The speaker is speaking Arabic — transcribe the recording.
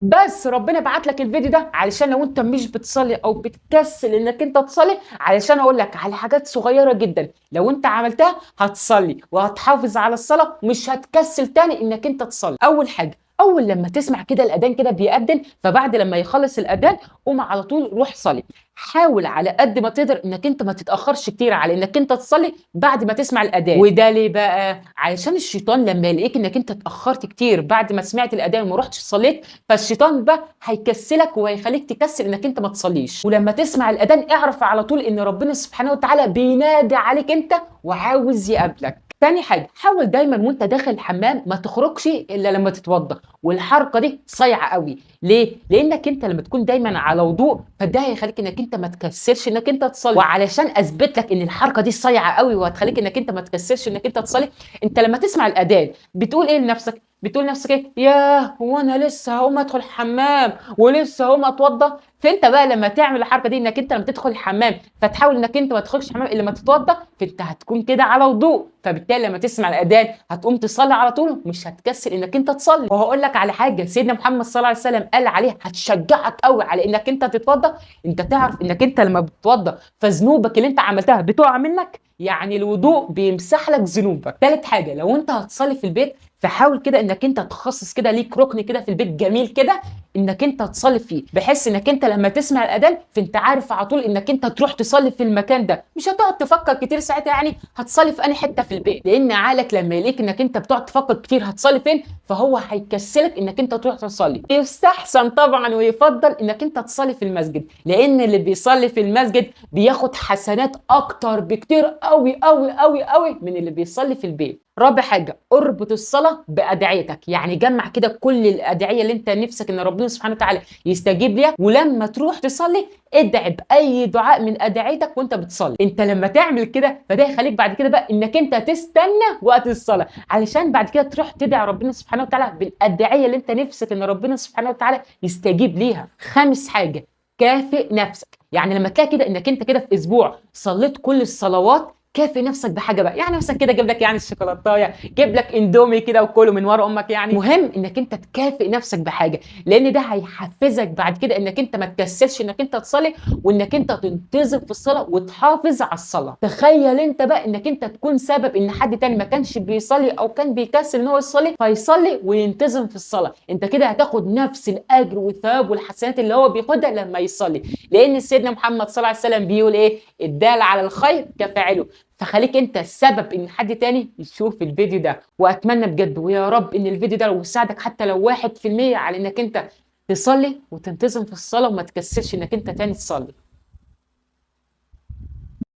بس ربنا بعت لك الفيديو ده علشان لو انت مش بتصلي او بتكسل انك انت تصلي، علشان اقول لك على حاجات صغيره جدا لو انت عملتها هتصلي وهتحافظ على الصلاه، مش هتكسل تاني انك انت تصلي. اول حاجه، اول لما تسمع كده الاذان كده بيأذن، فبعد لما يخلص الاذان قوم على طول روح صلي. حاول على قد ما تقدر انك انت ما تتاخرش كتير على انك انت تصلي بعد ما تسمع الاذان. وده ليه بقى؟ علشان الشيطان لما يلاقيك انك انت اتاخرت كتير بعد ما سمعت الاذان وما رحتش صليت، فالشيطان بقى هيكسلك وهيخليك تكسل انك انت ما تصليش. ولما تسمع الاذان اعرف على طول ان ربنا سبحانه وتعالى بينادي عليك انت وعاوز يقابلك. تاني حاجة، حاول دايما وانت داخل الحمام ما تخرجش الا لما تتوضى، والحركة دي صايعة قوي. ليه؟ لانك انت لما تكون دايما على وضوء فده هيخليك انك انت ما تكسلش انك انت تصلي. وعلشان اثبت لك ان الحركة دي صايعة قوي وهتخليك انك انت ما تكسلش انك انت تصلي، انت لما تسمع الاذان بتقول ايه لنفسك؟ بتقول لنفسك ايه؟ ياه، هو انا لسه هقوم ادخل الحمام ولسه هقوم اتوضى؟ فانت بقى لما تعمل الحركه دي انك انت لما تدخل الحمام فتحاول انك انت ما تخرجش الحمام الا لما تتوضى، فانت هتكون كده على وضوء، فبالتالي لما تسمع الاذان هتقوم تصلي على طول، مش هتكسل انك انت تصلي. وهقول لك على حاجه سيدنا محمد صلى الله عليه وسلم قال عليها هتشجعك قوي على انك انت تتوضى. انت تعرف انك انت لما بتتوضى فذنوبك اللي انت عملتها بتقع منك، يعني الوضوء بيمسح لك ذنوبك. ثالث حاجه، لو انت هتصلي في البيت فحاول كده انك انت تخصص كده ليك ركن كده في البيت جميل كده انك انت تصلي فيه، بحيث انك انت لما تسمع الاذان فانت عارف على طول انك انت تروح تصلي في المكان ده، مش هتقعد تفكر كتير ساعتها يعني هتصلي في انهي حته في البيت، لان عقلك لما يلاقيك انك انت بتقعد تفكر كتير هتصلي فين فهو هيكسلك انك انت تروح تصلي. يستحسن طبعا ويفضل انك انت تصلي في المسجد، لان اللي بيصلي في المسجد بياخد حسنات اكتر بكتير قوي قوي قوي قوي من اللي بيصلي في البيت. رابع حاجه، اربط الصلاه بادعيتك، يعني جمع كده كل الادعيه اللي انت نفسك ان ربنا سبحانه وتعالى يستجيب ليها، ولما تروح تصلي ادعي باي دعاء من ادعيتك وانت بتصلي. انت لما تعمل كده فده يخليك بعد كده بقى انك انت تستنى وقت الصلاه علشان بعد كده تروح تدعي ربنا سبحانه وتعالى بالادعيه اللي انت نفسك ان ربنا سبحانه وتعالى يستجيب ليها. خامس حاجه، كافئ نفسك، يعني لما تلاقي كده انك انت كده في اسبوع صليت كل الصلوات كافئ نفسك بحاجه بقى، يعني مثلا كده جيب لك يعني الشوكولاتايه، جيب لك اندومي كده وكله من ورا امك، يعني مهم انك انت تكافئ نفسك بحاجه، لان ده هيحفزك بعد كده انك انت ما تكسلش انك انت تصلي وانك انت تنتظم في الصلاه وتحافظ على الصلاه. تخيل انت بقى انك انت تكون سبب ان حد تاني ما كانش بيصلي او كان بيكسل ان هو يصلي فيصلي وينتظم في الصلاه، انت كده هتاخد نفس الاجر والثواب والحسنات اللي هو بياخدها لما يصلي، لان سيدنا محمد صلى الله عليه وسلم بيقول ايه؟ الدال على الخير كفاعله. فخليك انت السبب ان حد تاني يشوف الفيديو ده، واتمنى بجد ويا رب ان الفيديو ده لو يساعدك حتى لو 1% على انك انت تصلي وتنتظم في الصلاة وما تكسلش انك انت تاني تصلي.